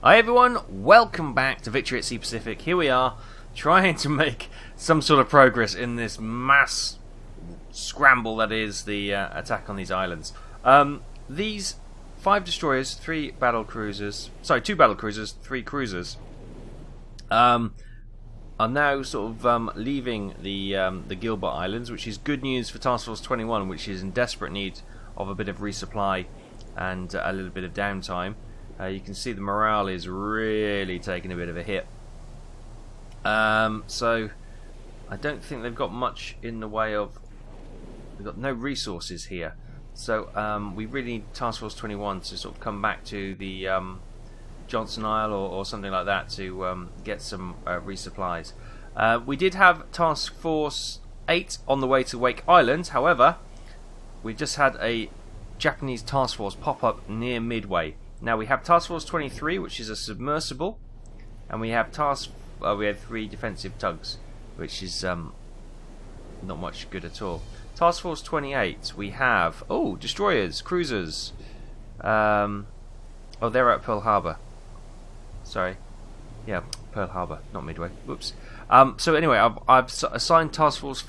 Hi everyone, welcome back to Victory at Sea Pacific. Here we are, trying to make some sort of progress in this mass scramble that is the attack on these islands. These 5 destroyers, 2 battle cruisers, 3 cruisers, are now sort of leaving the Gilbert Islands, which is good news for Task Force 21, which is in desperate need of a bit of resupply and a little bit of downtime. You can see the morale is really taking a bit of a hit. So I don't think they've got much in the way of... They've got no resources here. So we really need Task Force 21 to sort of come back to the Johnson Isle or something like that to get some resupplies. We did have Task Force 8 on the way to Wake Island. However, we just had a Japanese task force pop up near Midway. Now we have Task Force 23, which is a submersible, and we have 3 defensive tugs, which is not much good at all. Task Force 28, we have destroyers, cruisers. They're at Pearl Harbor. Sorry, yeah, Pearl Harbor, not Midway. Whoops. So anyway, I've assigned Task Force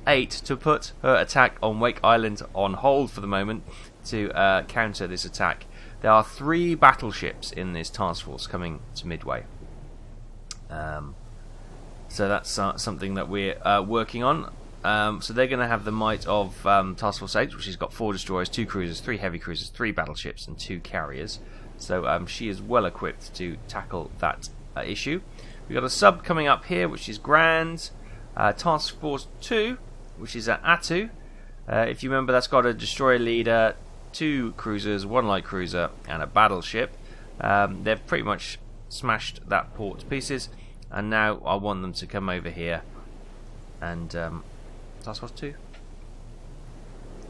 8 to put her attack on Wake Island on hold for the moment, to counter this attack. There are 3 battleships in this task force coming to Midway. So that's something that we're working on. So they're going to have the might of Task Force 8, which has got 4 destroyers, 2 cruisers, 3 heavy cruisers, 3 battleships, and 2 carriers. So she is well equipped to tackle that issue. We've got a sub coming up here, which is grand. Task Force 2, which is at Attu. If you remember, that's got a destroyer leader, 2 cruisers, 1 light cruiser, and a battleship. They've pretty much smashed that port to pieces, and now I want them to come over here and Task Force 2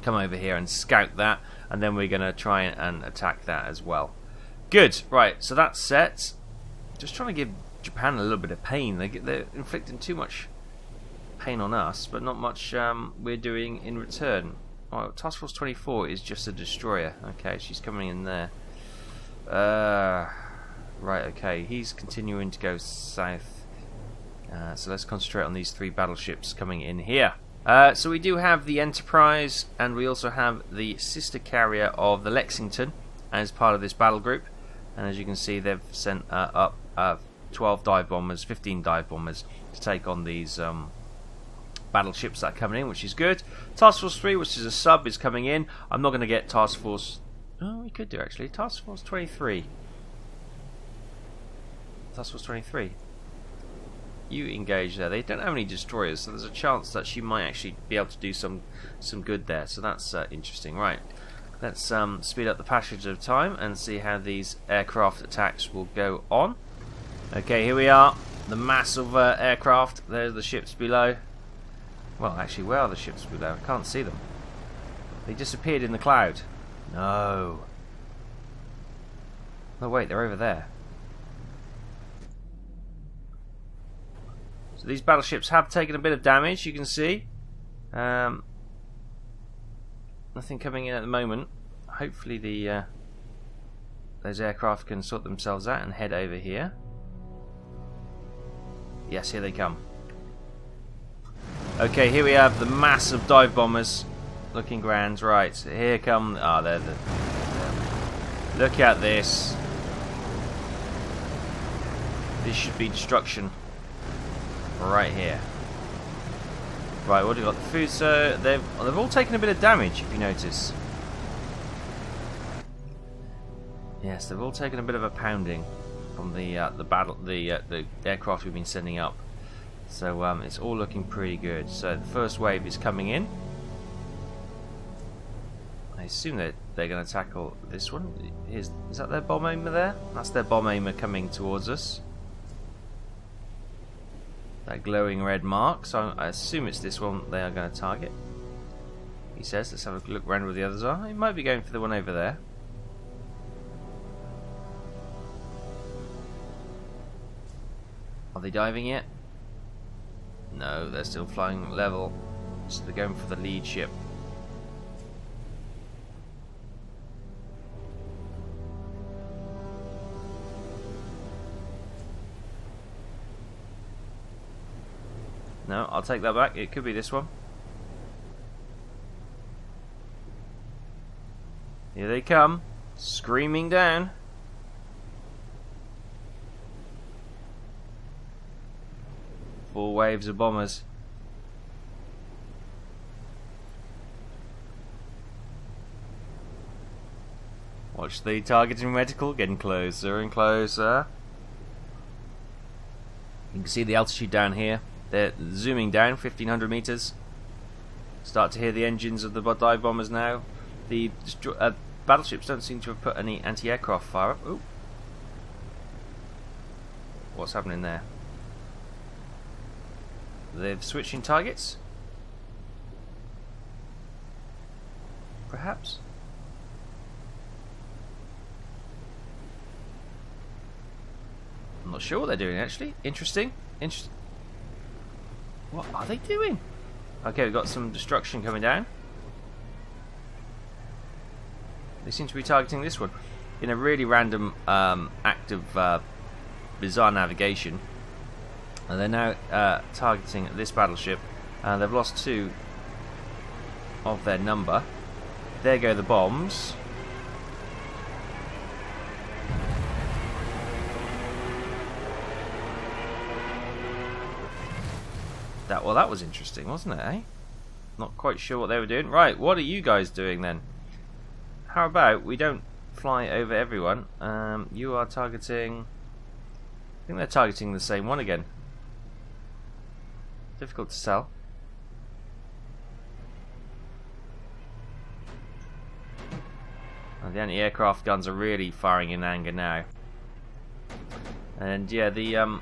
come over here and scout that, and then we're going to try and attack that as well. Good, right, so that's set. Just trying to give Japan a little bit of pain. They're inflicting too much pain on us, but not much we're doing in return. Oh, Task Force 24 is just a destroyer. Okay, she's coming in there. Right, okay, he's continuing to go south. So let's concentrate on these 3 battleships coming in here. So we do have the Enterprise, and we also have the sister carrier of the Lexington as part of this battle group. And as you can see, they've sent up 12 dive bombers, 15 dive bombers to take on these battleships that are coming in, which is good. Task Force 3, which is a sub, is coming in. I'm not going to get Task Force... Oh, we could do actually. Task Force 23. Task Force 23. You engage there. They don't have any destroyers, so there's a chance that she might actually be able to do some good there. So that's interesting. Right. Let's speed up the passage of time and see how these aircraft attacks will go on. Okay, here we are. The mass of aircraft. There's the ships below. Well, actually, where are the ships below? I can't see them. They disappeared in the cloud. No. No, wait, they're over there. So these battleships have taken a bit of damage, you can see. Nothing coming in at the moment. Hopefully those aircraft can sort themselves out and head over here. Yes, here they come. Okay, here we have the massive dive bombers, looking grand. Right, so here come. They're look at this. This should be destruction right here. Right, what do we got? The food, so they've all taken a bit of damage, if you notice. Yes, they've all taken a bit of a pounding from the aircraft we've been sending up. So it's all looking pretty good. So the first wave is coming in. I assume that they're going to tackle this one. Is that their bomb aimer there? That's their bomb aimer coming towards us. That glowing red mark. So I assume it's this one they are going to target. He says. Let's have a look around where the others are. He might be going for the one over there. Are they diving yet? No, they're still flying level. So they're going for the lead ship. No, I'll take that back. It could be this one. Here they come, screaming down. Four waves of bombers. Watch the targeting reticle getting closer and closer. You can see the altitude down here. They're zooming down 1,500 meters. Start to hear the engines of the dive bombers now. The battleships don't seem to have put any anti-aircraft fire up. Ooh. What's happening there? They're switching targets? Perhaps? I'm not sure what they're doing actually. Interesting. What are they doing? Okay, we've got some destruction coming down. They seem to be targeting this one in a really random act of bizarre navigation. And they're now targeting this battleship. They've lost 2 of their number. There go the bombs. That was interesting, wasn't it, eh? Not quite sure what they were doing. Right, what are you guys doing then? How about we don't fly over everyone? You are targeting... I think they're targeting the same one again. Difficult to tell. The anti-aircraft guns are really firing in anger now. And yeah, the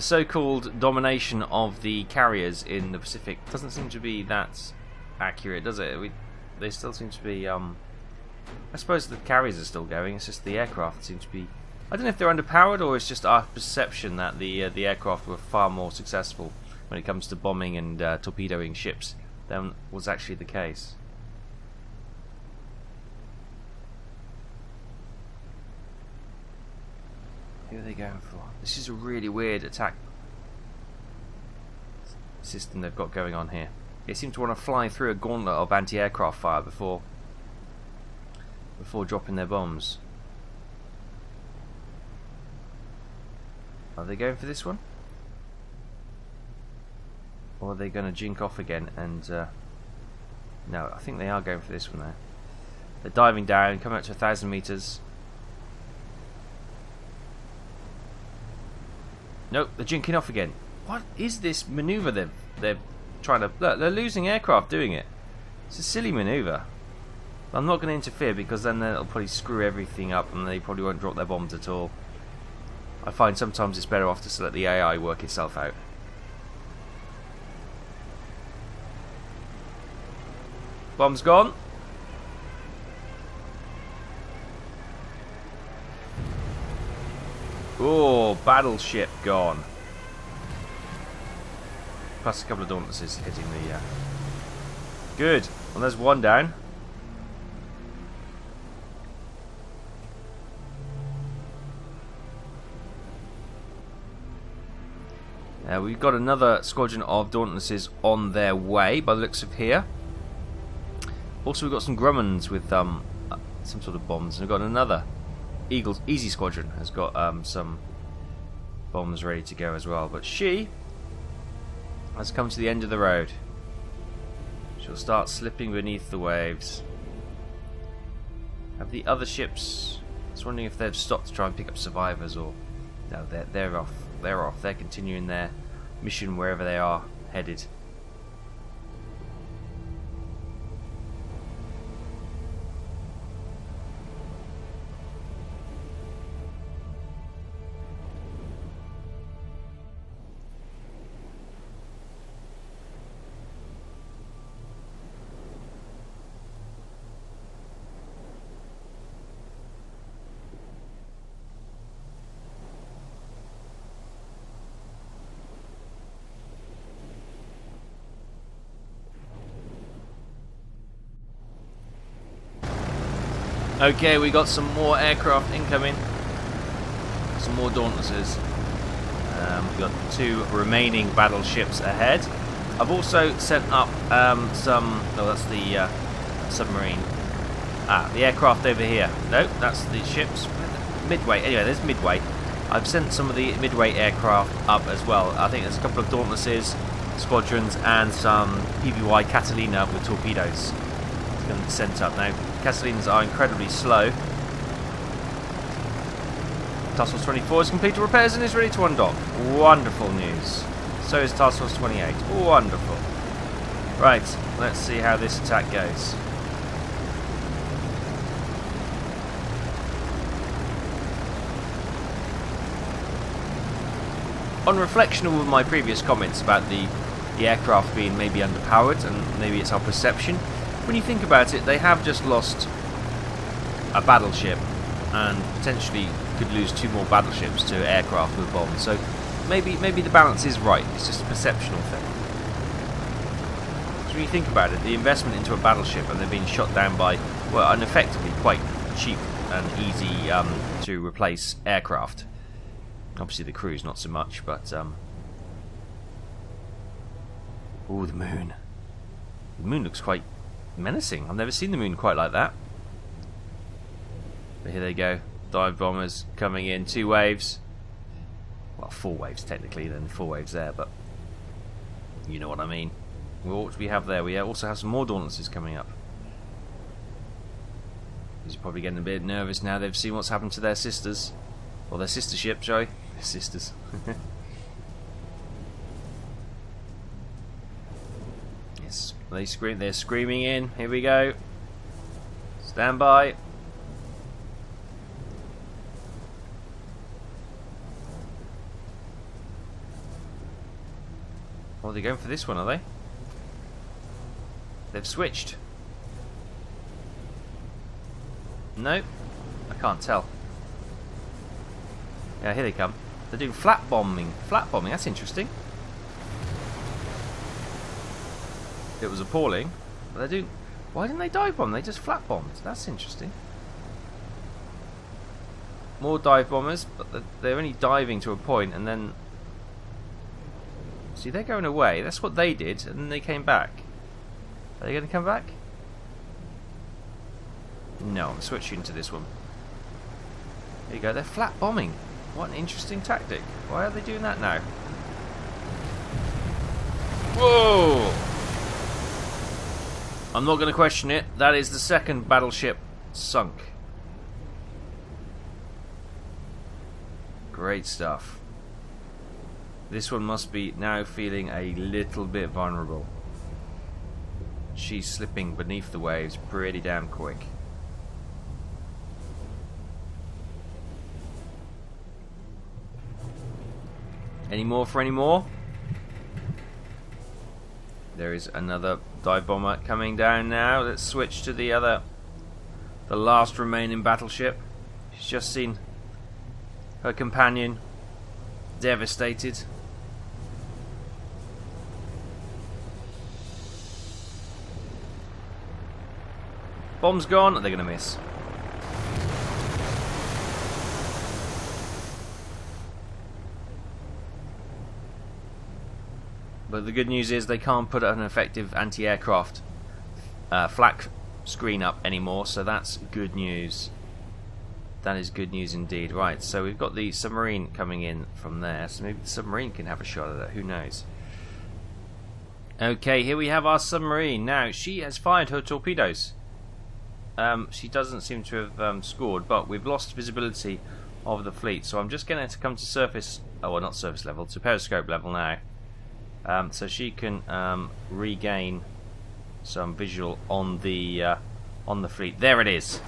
so-called domination of the carriers in the Pacific doesn't seem to be that accurate, does it? They still seem to be, I suppose the carriers are still going, it's just the aircraft seem to be... I don't know if they're underpowered or it's just our perception that the aircraft were far more successful when it comes to bombing and torpedoing ships than was actually the case. Who are they going for? This is a really weird attack system they've got going on here. They seem to want to fly through a gauntlet of anti-aircraft fire before dropping their bombs. Are they going for this one? Or are they going to jink off again and... No, I think they are going for this one now. They're diving down, coming up to 1,000 meters. Nope, they're jinking off again. What is this maneuver they're trying to... Look, they're losing aircraft doing it. It's a silly maneuver. I'm not going to interfere because then they'll probably screw everything up and they probably won't drop their bombs at all. I find sometimes it's better off to let the AI work itself out. Bomb's gone. Oh, battleship gone. Plus a couple of Dauntlesses hitting the... Good. Well, there's one down. We've got another squadron of Dauntlesses on their way, by the looks of here. Also, we've got some Grummons with some sort of bombs, and we've got another Easy Squadron has got some bombs ready to go as well. But she has come to the end of the road. She'll start slipping beneath the waves. Have the other ships? I was wondering if they've stopped to try and pick up survivors, or no, they're off. They're off. They're continuing their mission wherever they are headed. Okay, we got some more aircraft incoming. Some more Dauntlesses. We've got 2 remaining battleships ahead. I've also sent up some... Oh, that's the submarine. The aircraft over here. No, that's the ships. Midway. Anyway, there's Midway. I've sent some of the Midway aircraft up as well. I think there's a couple of Dauntlesses, squadrons, and some PBY Catalina with torpedoes. It's going to be sent up. Now, Catalinas are incredibly slow. Task Force 24 has completed repairs and is ready to undock. Wonderful news. So is Task Force 28. Wonderful. Right, let's see how this attack goes. On reflection of my previous comments about the aircraft being maybe underpowered, and maybe it's our perception, when you think about it, they have just lost a battleship and potentially could lose 2 more battleships to aircraft with bombs. So maybe the balance is right. It's just a perceptional thing. So when you think about it, the investment into a battleship and they're being shot down by, well, an effectively quite cheap and easy to replace aircraft. Obviously the crew's not so much, but ooh, the moon. The moon looks quite menacing. I've never seen the moon quite like that. But here they go. Dive bombers coming in. 2 waves. Well, 4 waves technically, then 4 waves there, but you know what I mean. What do we have there? We also have some more Dauntlesses coming up. These are probably getting a bit nervous now. They've seen what's happened to their sisters. Or their sister ship, sorry. Their sisters. Yes, they're screaming in. Here we go. Stand by. Oh, they're going for this one, are they? They've switched. No, I can't tell. Yeah, here they come. They're doing flat bombing. Flat bombing, that's interesting. It was appalling. But they're doing... Why didn't they dive bomb? They just flat bombed. That's interesting. More dive bombers, but they're only diving to a point and then... See, they're going away. That's what they did, and then they came back. Are they going to come back? No, I'm switching to this one. There you go, they're flat bombing. What an interesting tactic. Why are they doing that now? Whoa! I'm not going to question it. That is the 2nd battleship sunk. Great stuff. This one must be now feeling a little bit vulnerable. She's slipping beneath the waves pretty damn quick. Any more for any more? There is another dive bomber coming down now. Let's switch to the last remaining battleship. She's just seen her companion devastated. Bomb's gone. They're going to miss. But the good news is they can't put an effective anti-aircraft flak screen up anymore, so that's good news. That is good news indeed. Right, so we've got the submarine coming in from there, so maybe the submarine can have a shot at it, who knows. Okay, here we have our submarine. Now, she has fired her torpedoes. She doesn't seem to have scored, but we've lost visibility of the fleet, so I'm just going to come to surface, oh well, not surface level, to periscope level now. So she can regain some visual on the fleet. There it is.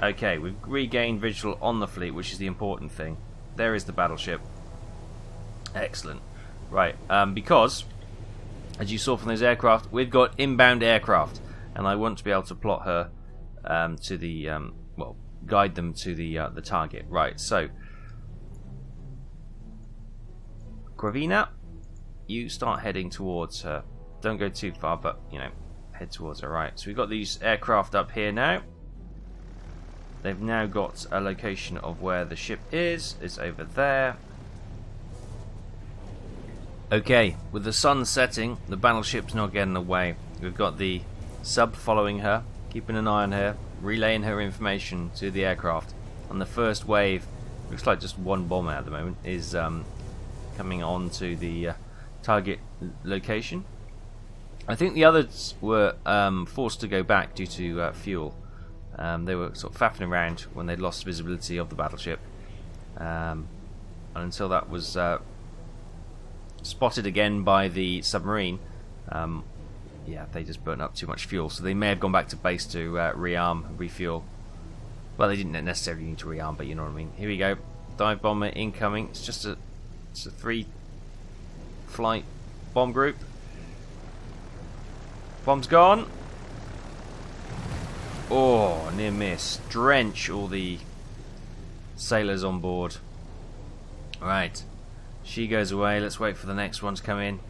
Okay, we've regained visual on the fleet, which is the important thing. There is the battleship. Excellent. Right, because as you saw from those aircraft, we've got inbound aircraft, and I want to be able to plot her to the well, guide them to the target. Right, so Gravina, you start heading towards her. Don't go too far, but you know, head towards her. Right, so we've got these aircraft up here now. They've now got a location of where the ship is. It's over there. Okay, with the sun setting, the battleship's not getting away. We've got the sub following her, keeping an eye on her, relaying her information to the aircraft. And the first wave, looks like just one bomber at the moment, is coming on to the target location. I think the others were forced to go back due to fuel. They were sort of faffing around when they'd lost visibility of the battleship. And until that was spotted again by the submarine, yeah, they just burnt up too much fuel. So they may have gone back to base to rearm, refuel. Well, they didn't necessarily need to rearm, but you know what I mean. Here we go. Dive bomber incoming. It's just a 3-flight bomb group. Bomb's gone. Oh, near miss. Drench all the sailors on board. Right. She goes away. Let's wait for the next one to come in.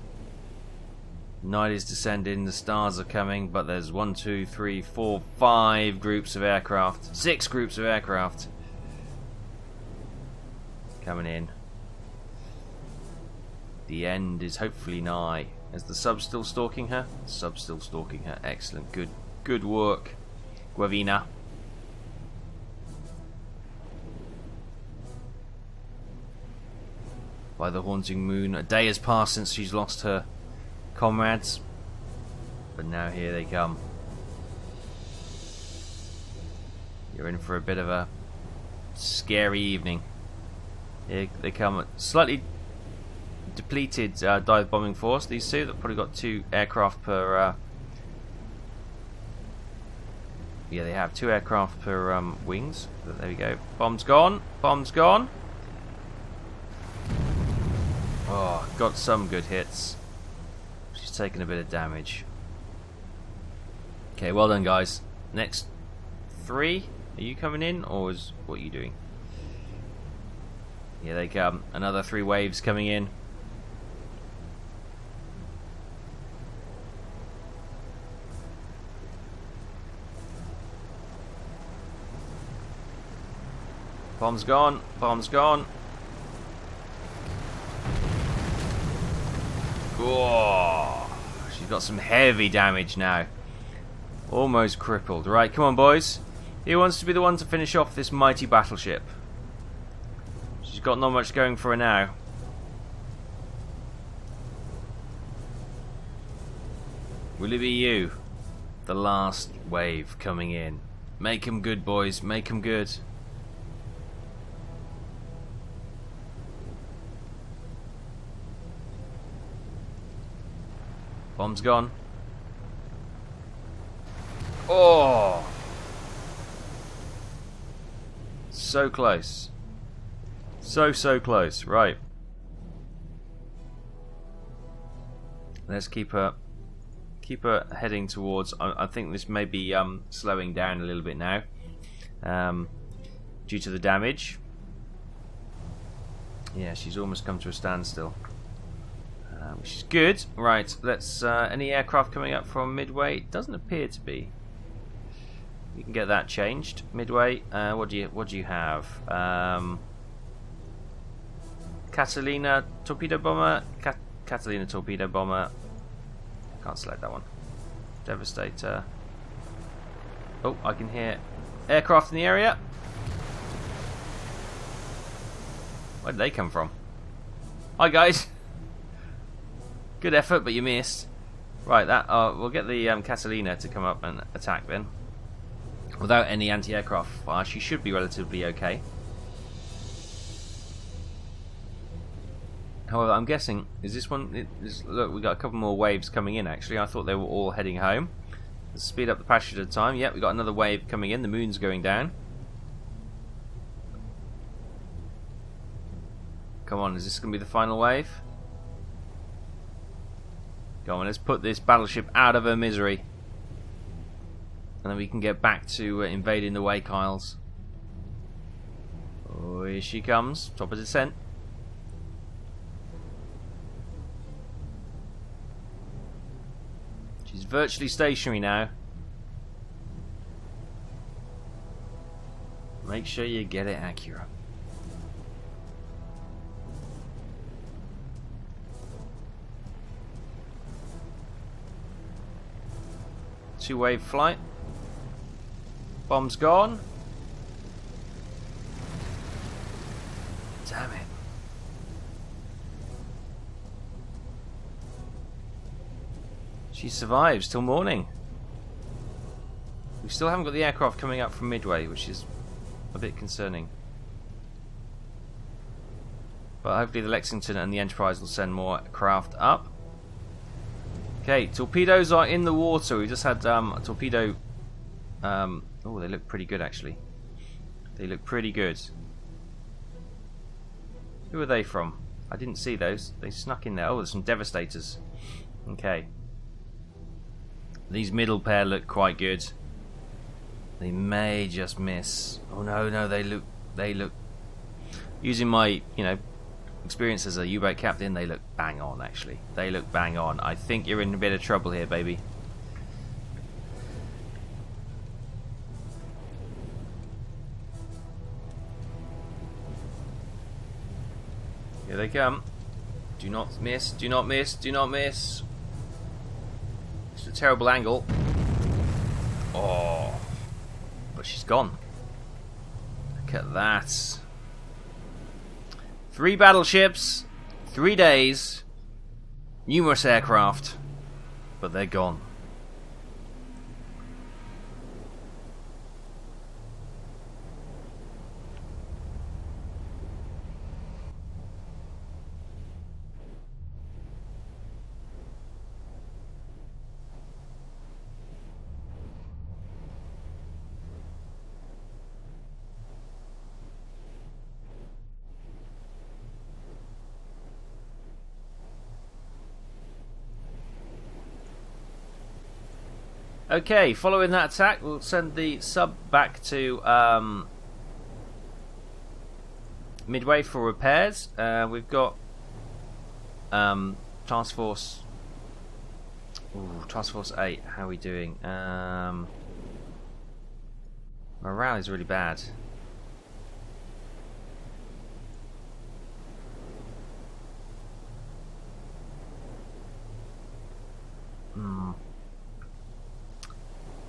Night is descending. The stars are coming. But there's 1, 2, 3, 4, 5 groups of aircraft. 6 groups of aircraft coming in. The end is hopefully nigh. Is the sub still stalking her? The sub's still stalking her. Excellent. Good work, Guavina. By the haunting moon, a day has passed since she's lost her comrades, but now here they come. You're in for a bit of a scary evening. Here they come. Slightly depleted dive bombing force. These two, they've probably got 2 aircraft per. Yeah, they have 2 aircraft per wings. But there we go. Bomb's gone. Bomb's gone. Oh, got some good hits. She's taken a bit of damage. Okay, well done, guys. Next 3. Are you coming in, or what are you doing? Here they come. Another 3 waves coming in. Bomb's gone. Bomb's gone. Oh, she's got some heavy damage now. Almost crippled. Right, come on, boys. Who wants to be the one to finish off this mighty battleship? She's got not much going for her now. Will it be you? The last wave coming in. Make 'em good, boys. Make 'em good. Bomb's gone. Oh! So close. So close. Right. Let's keep her heading towards. I think this may be slowing down a little bit now, due to the damage. Yeah, she's almost come to a standstill. Which is good. Right, let's. Any aircraft coming up from Midway? Doesn't appear to be. We can get that changed. Midway. What do you have? Catalina torpedo bomber. Catalina torpedo bomber. Can't select that one. Devastator. Oh, I can hear aircraft in the area. Where did they come from? Hi guys. Good effort, but you missed. Right, we'll get the Catalina to come up and attack then. Without any anti-aircraft fire, she should be relatively okay. However, I'm guessing, is this one... look, we've got a couple more waves coming in, actually. I thought they were all heading home. Let's speed up the passage of time. Yep, we've got another wave coming in. The moon's going down. Come on, is this going to be the final wave? Go on, let's put this battleship out of her misery. And then we can get back to invading the Wake Isles. Oh, here she comes. Top of descent. She's virtually stationary now. Make sure you get it accurate. Two-wave flight. Bomb's gone. Damn it. She survives till morning. We still haven't got the aircraft coming up from Midway, which is a bit concerning. But hopefully the Lexington and the Enterprise will send more craft up. Okay, torpedoes are in the water. We just had a torpedo. Oh, they look pretty good actually. They look pretty good. Who are they from? I didn't see those. They snuck in there. Oh, there's some Devastators. Okay. These middle pair look quite good. They may just miss. Oh no, they look. Using my, experience as a U-boat captain, they look bang on. Actually, they look bang on. I think you're in a bit of trouble here, baby. Here they come. Do not miss. Do not miss. Do not miss. It's a terrible angle. Oh. But she's gone. Look at that. 3 battleships, 3 days, numerous aircraft, but they're gone. Okay, following that attack, we'll send the sub back to Midway for repairs. We've got Task Force 8. How are we doing? Morale is really bad.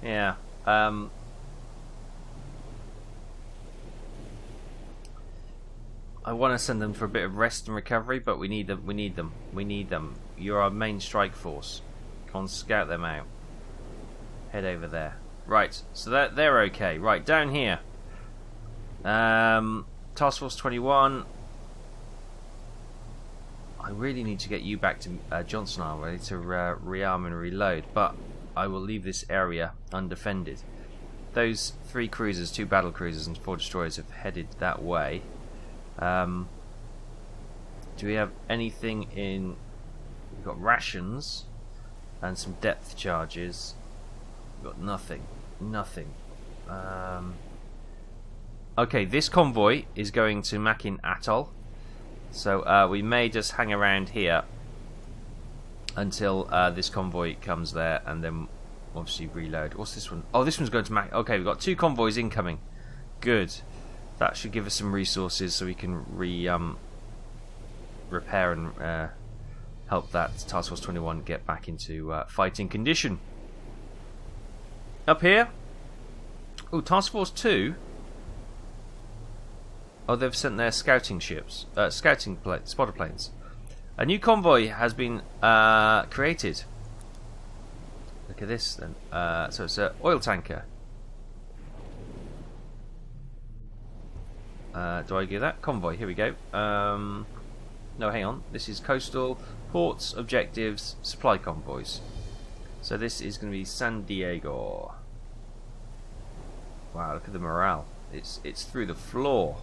Yeah. I want to send them for a bit of rest and recovery, but we need them. We need them. We need them. You're our main strike force. Go on, scout them out. Head over there. Right. So they're okay. Right, down here. Task Force 21. I really need to get you back to Johnson Isle, ready to rearm and reload, but I will leave this area undefended. Those 3 cruisers, 2 battle cruisers and 4 destroyers have headed that way. Do we have anything in... We've got rations and some depth charges. We've got nothing. Nothing. Okay, this convoy is going to Makin Atoll. So we may just hang around here until this convoy comes there, and then obviously reload. What's this one? Oh, this one's going to Mac. Okay, we've got 2 convoys incoming. Good. That should give us some resources so we can repair and help that Task Force 21 get back into fighting condition. Up here. Oh, Task Force 2. Oh, they've sent their scouting ships, spotter planes. A new convoy has been created. Look at this then. So it's an oil tanker. Do I get that? Convoy, here we go. No, hang on. This is coastal, ports, objectives, supply convoys. So this is going to be San Diego. Wow, look at the morale. It's through the floor.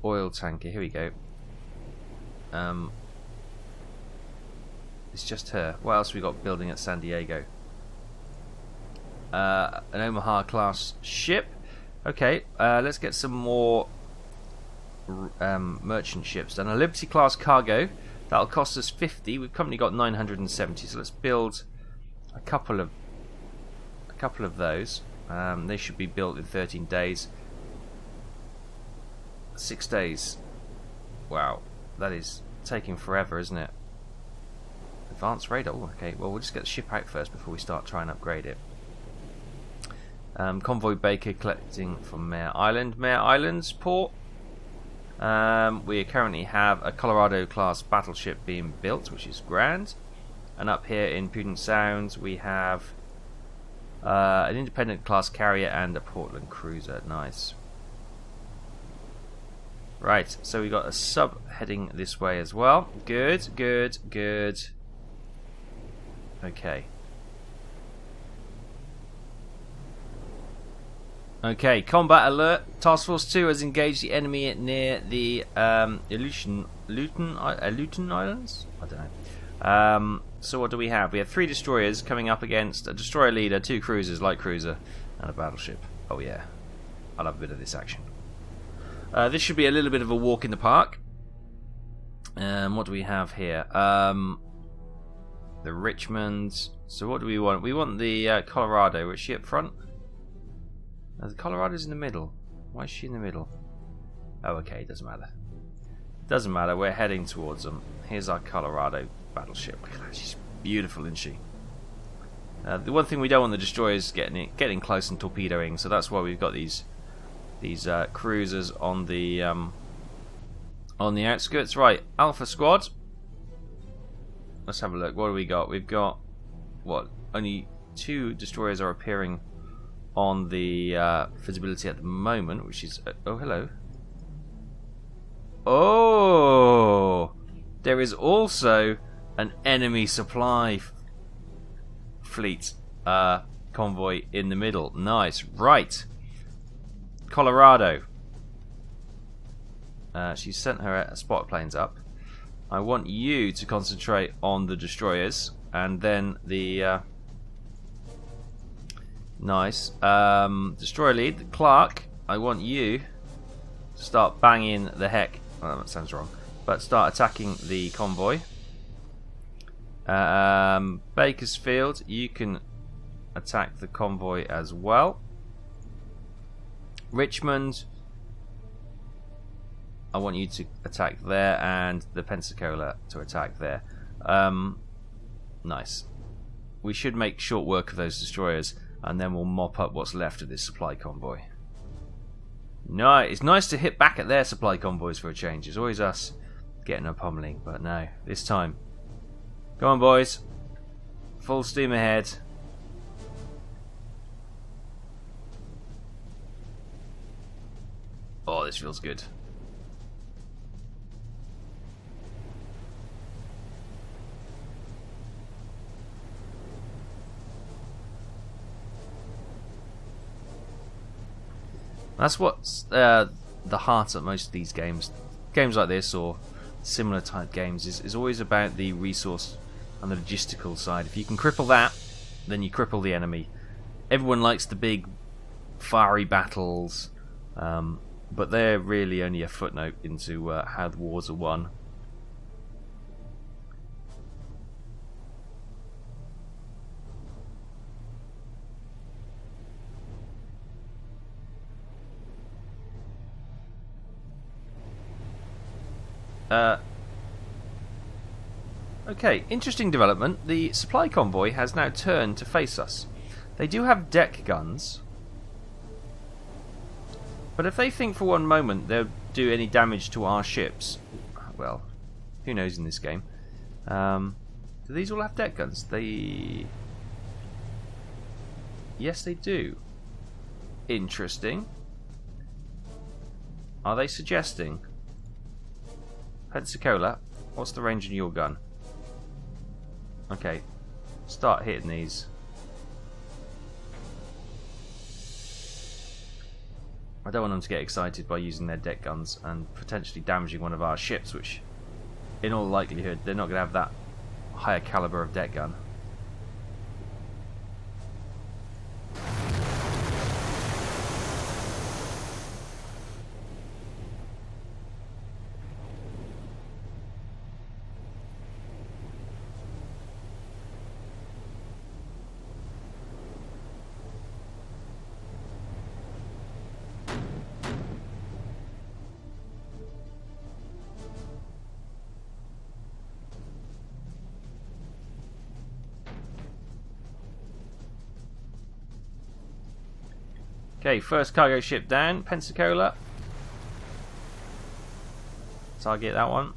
Oil tanker, here we go. It's just her. What else have we got building at San Diego? An Omaha class ship. Okay, let's get some more merchant ships. And a Liberty class cargo. That'll cost us 50. We've currently got 970. So let's build a couple of those. They should be built in 13 days. 6 days. Wow, that is taking forever, isn't it? Advanced radar. Oh, okay, well, we'll just get the ship out first before we start trying to upgrade it. Convoy Baker collecting from Mare Island. Mare Island's port. We currently have a Colorado class battleship being built, which is grand. And up here in Puget Sound we have an independent class carrier and a Portland cruiser. Nice. Right, so we got a sub heading this way as well. Good, good, good. Okay. Okay, combat alert. Task Force 2 has engaged the enemy near the Aleutian Islands? I don't know. So what do we have? We have 3 destroyers coming up against a destroyer leader, 2 cruisers, light cruiser, and a battleship. Oh yeah, I love a bit of this action. This should be a little bit of a walk in the park. What do we have here? The Richmond. So what do we want? We want the Colorado. Is she up front? The Colorado's in the middle. Why is she in the middle? Oh, okay, doesn't matter. Doesn't matter, we're heading towards them. Here's our Colorado battleship. Look at that, she's beautiful, isn't she? The one thing we don't want the destroyers getting close and torpedoing, so that's why we've got these cruisers on the outskirts. Right, Alpha Squad. Let's have a look. What do we got? We've got what? Only 2 destroyers are appearing on the visibility at the moment, which is oh, hello. Oh, there is also an enemy supply fleet convoy in the middle. Nice. Right, Colorado. She sent her spot planes up. I want you to concentrate on the destroyers, and then the nice destroyer lead Clark. I want you to start banging the heck. Oh, that sounds wrong. But start attacking the convoy. Bakersfield, you can attack the convoy as well. Richmond, I want you to attack there, and the Pensacola to attack there. Nice. We should make short work of those destroyers, and then we'll mop up what's left of this supply convoy. No, it's nice to hit back at their supply convoys for a change. It's always us getting a pummeling, but no, this time. Come on, boys. Full steam ahead. Oh, this feels good. That's what's the heart of most of these games. Games like this or similar type games is always about the resource and the logistical side. If you can cripple that, then you cripple the enemy. Everyone likes the big fiery battles, but they're really only a footnote into how the wars are won. Okay, interesting development. The supply convoy has now turned to face us. They do have deck guns, but if they think for one moment they'll do any damage to our ships, well, who knows in this game. Do these all have deck guns? Yes, they do. Interesting. Are they suggesting? Pensacola, what's the range in your gun? Okay, start hitting these. I don't want them to get excited by using their deck guns and potentially damaging one of our ships, which in all likelihood they're not going to have that higher caliber of deck gun. Okay, first cargo ship down. Pensacola. Target that one.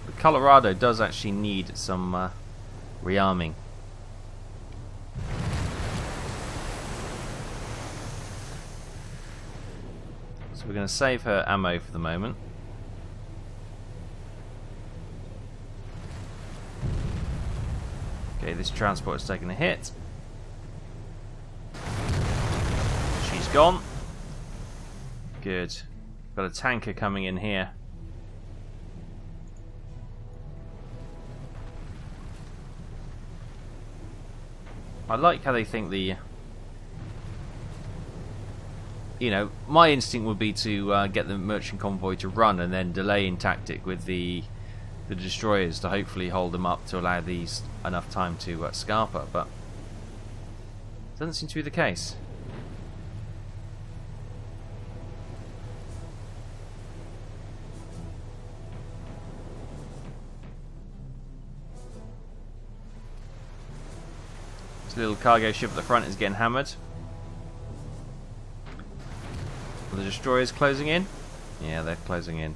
The Colorado does actually need some rearming. So we're going to save her ammo for the moment. Okay, this transport has taken a hit. She's gone. Good. Got a tanker coming in here. I like how they think the... You know, my instinct would be to get the merchant convoy to run and then delay in tactic with the destroyers to hopefully hold them up to allow these enough time to scarp her, but doesn't seem to be the case. This little cargo ship at the front is getting hammered. Are the destroyers closing in? Yeah, they're closing in.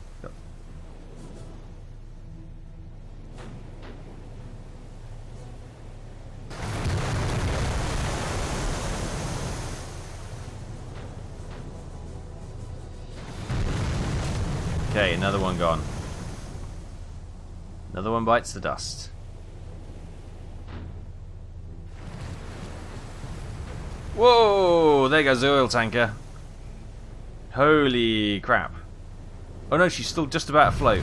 Okay, another one gone. Another one bites the dust. Whoa! There goes the oil tanker. Holy crap. Oh no, she's still just about afloat.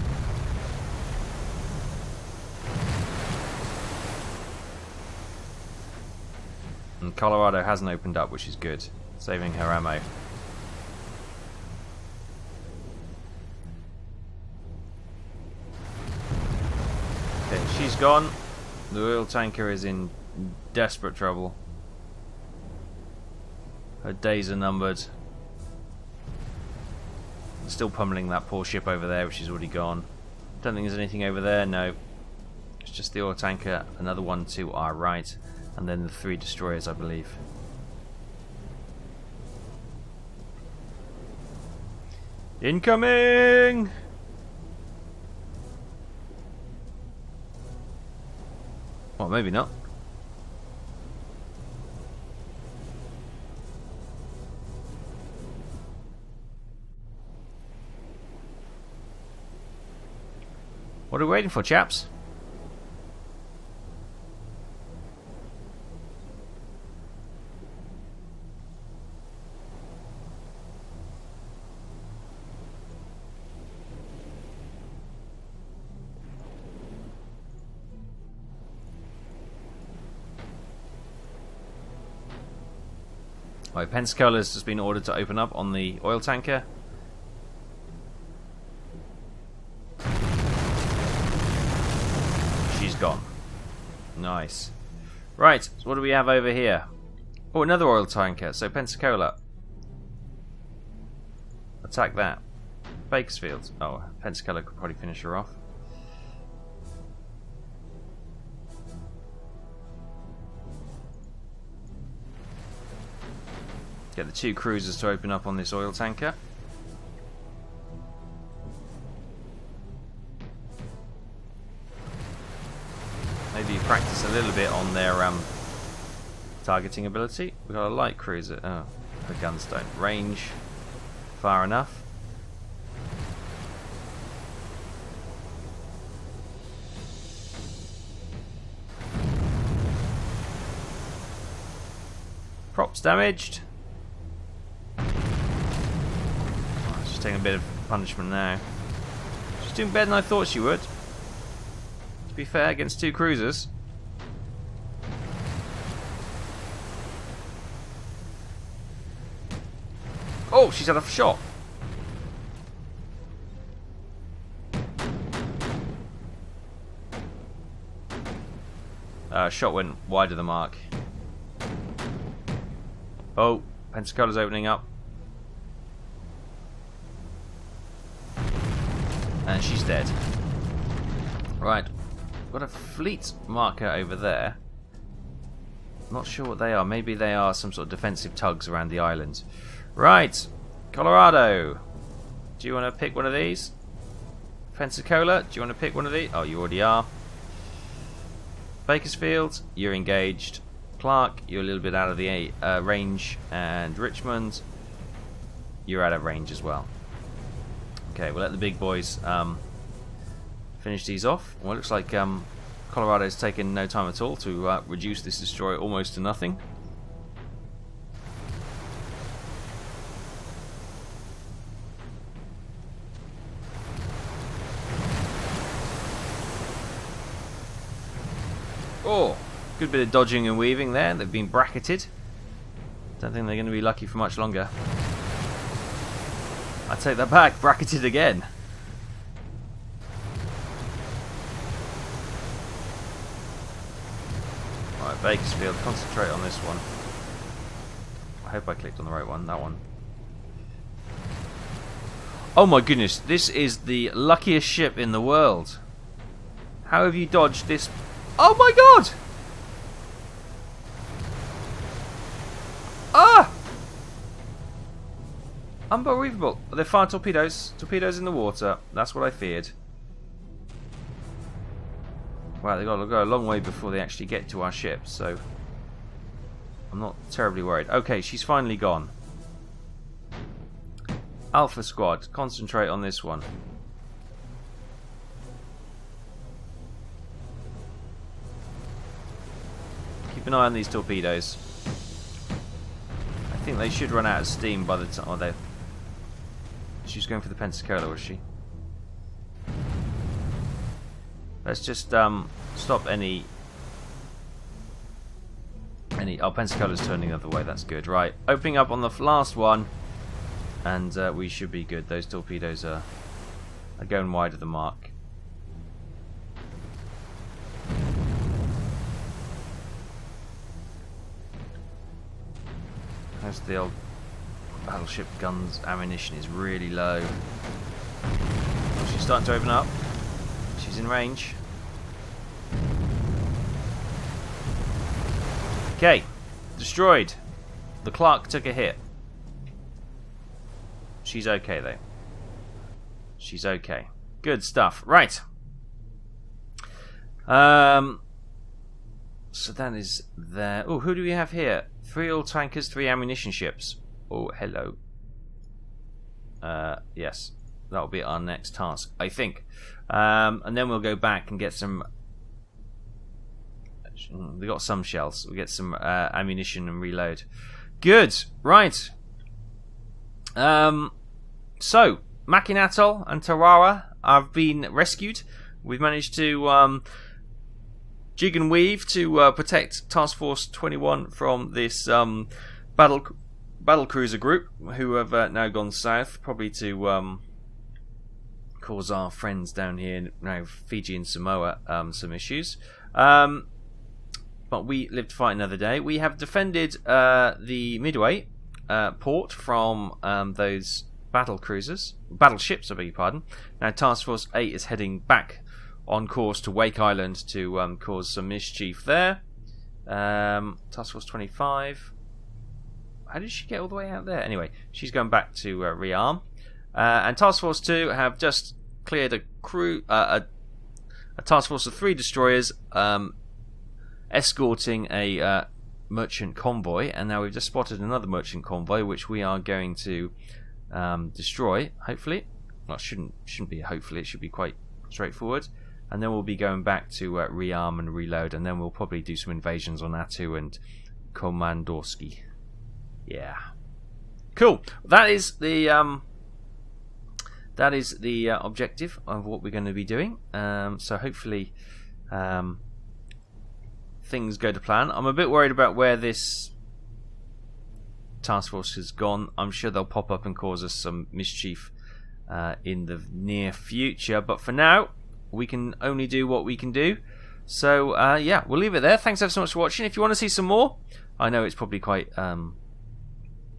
And Colorado hasn't opened up, which is good. Saving her ammo. Okay, she's gone. The oil tanker is in desperate trouble. Her days are numbered. Still pummeling that poor ship over there, which is already gone. Don't think there's anything over there, no. It's just the oil tanker, another one to our right, and then the 3 destroyers, I believe. Incoming! Well, maybe not. What are we waiting for, chaps? Right, Pensacola's just been ordered to open up on the oil tanker. She's gone. Nice. Right, so what do we have over here? Oh, another oil tanker. So Pensacola. Attack that. Bakersfield. Oh, Pensacola could probably finish her off. Get the 2 cruisers to open up on this oil tanker. Maybe practice a little bit on their targeting ability. We've got a light cruiser. Oh, the guns don't range far enough. Props damaged. Oh, she's taking a bit of punishment now. She's doing better than I thought she would. To be fair, against 2 cruisers. Oh, she's had a shot. Shot went wide of the mark. Oh, Pensacola's opening up. And she's dead. Right. Got a fleet marker over there. Not sure what they are. Maybe they are some sort of defensive tugs around the island. Right. Colorado. Do you want to pick one of these? Pensacola, do you want to pick one of these? Oh, you already are. Bakersfield, you're engaged. Clark, you're a little bit out of the range. And Richmond, you're out of range as well. Okay, we'll let the big boys finish these off. Well, it looks like Colorado's taken no time at all to reduce this destroyer almost to nothing. Oh, good bit of dodging and weaving there. They've been bracketed. Don't think they're going to be lucky for much longer. I take that back. Bracketed again. Alright, Bakersfield, concentrate on this one. I hope I clicked on the right one. That one. Oh my goodness, this is the luckiest ship in the world. How have you dodged this? Oh my god! Ah! Unbelievable. They're fire torpedoes. Torpedoes in the water. That's what I feared. Wow, they've got to go a long way before they actually get to our ship, so I'm not terribly worried. Okay, she's finally gone. Alpha Squad, concentrate on this one. Keep an eye on these torpedoes. I think they should run out of steam by the time. Oh, they. She's going for the Pensacola, was she? Let's just stop any. Oh, Pensacola's turning the other way. That's good. Right, opening up on the last one, and we should be good. Those torpedoes are going wide of the mark. How's the old battleship guns? Ammunition is really low. Oh, she's starting to open up. She's in range. Okay, destroyed. The Clark took a hit. She's okay though. She's okay. Good stuff. Right. So that is there. Oh, who do we have here? 3 oil tankers, 3 ammunition ships. Oh, hello. Yes, that'll be our next task, I think. And then we'll go back and get some. We got some shells. We'll get some ammunition and reload. Good. Right. So Makin Atoll and Tarawa have been rescued. We've managed to jig and weave to protect Task Force 21 from this battle cruiser group who have now gone south, probably to cause our friends down here, now Fiji and Samoa, some issues. But we live to fight another day. We have defended the Midway port from those battleships, I beg your pardon. Now Task Force 8 is heading back on course to Wake Island to cause some mischief there. Task Force 25. How did she get all the way out there? Anyway, she's going back to rearm. And Task Force 2 have just cleared a task force of 3 destroyers escorting a merchant convoy. And now we've just spotted another merchant convoy, which we are going to destroy, hopefully. Well, it shouldn't be a hopefully. It should be quite straightforward. And then we'll be going back to rearm and reload, and then we'll probably do some invasions on Atu and Komandorski. Yeah, cool. That is the objective of what we're going to be doing. So hopefully things go to plan. I'm a bit worried about where this task force has gone. I'm sure they'll pop up and cause us some mischief in the near future. But for now, we can only do what we can do. So, yeah, we'll leave it there. Thanks ever so much for watching. If you want to see some more, I know it's probably quite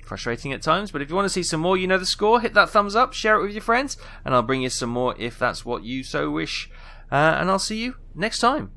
frustrating at times, but if you want to see some more, you know the score. Hit that thumbs up, share it with your friends, and I'll bring you some more if that's what you so wish. And I'll see you next time.